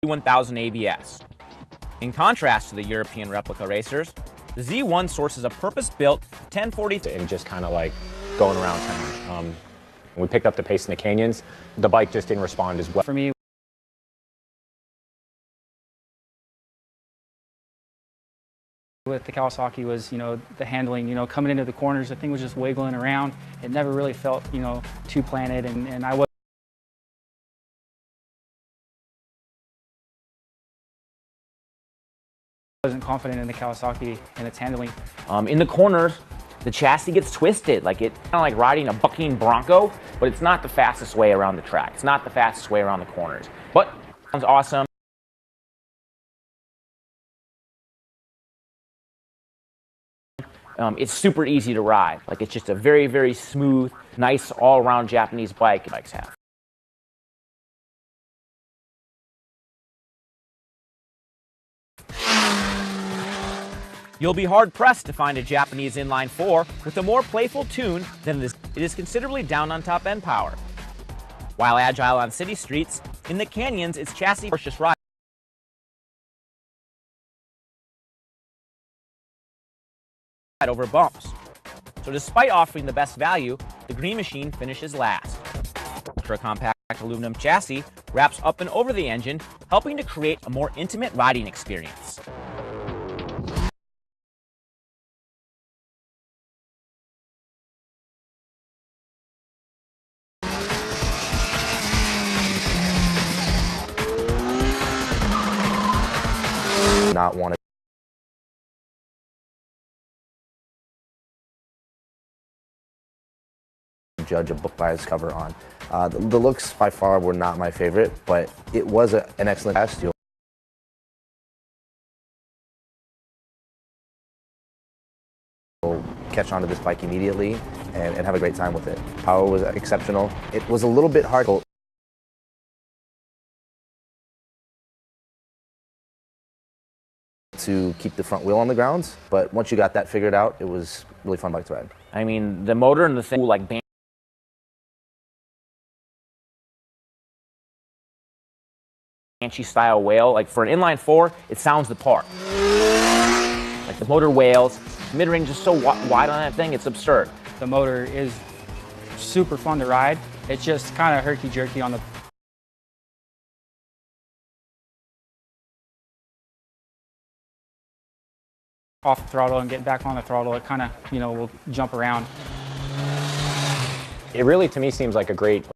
Z1000 ABS. In contrast to the European replica racers, the Z1 sources a purpose-built 1040 and just kind of like going around town. When we picked up the pace in the canyons, the bike just didn't respond as well. For me, with the Kawasaki was, the handling, coming into the corners, the thing was just wiggling around. It never really felt, too planted, and I wasn't confident in the Kawasaki and its handling. In the corners, the chassis gets twisted, kind of like riding a bucking bronco, but it's not the fastest way around the track. It's not the fastest way around the corners, but it sounds awesome. It's super easy to ride. It's just a very, very smooth, nice all-around Japanese bike bikes have. You'll be hard-pressed to find a Japanese inline 4 with a more playful tune than this. It is considerably down on top-end power. While agile on city streets, in the canyons, its chassis just ride over bumps. So despite offering the best value, the Green Machine finishes last. Ultra-compact aluminum chassis wraps up and over the engine, helping to create a more intimate riding experience. Not want to judge a book by its cover on. The looks by far were not my favorite, but it was an excellent test. You'll catch on to this bike immediately and have a great time with it. Power was exceptional. It was a little bit hard to keep the front wheel on the ground, but once you got that figured out, it was really fun bike to ride. I mean, the motor and the thing Banshee style wail, for an inline 4, it sounds the part. The motor wails, mid-range is so wide on that thing, it's absurd. The motor is super fun to ride. It's just kind of herky-jerky on the off the throttle and get back on the throttle. It kind of, will jump around. It really, to me, seems like a great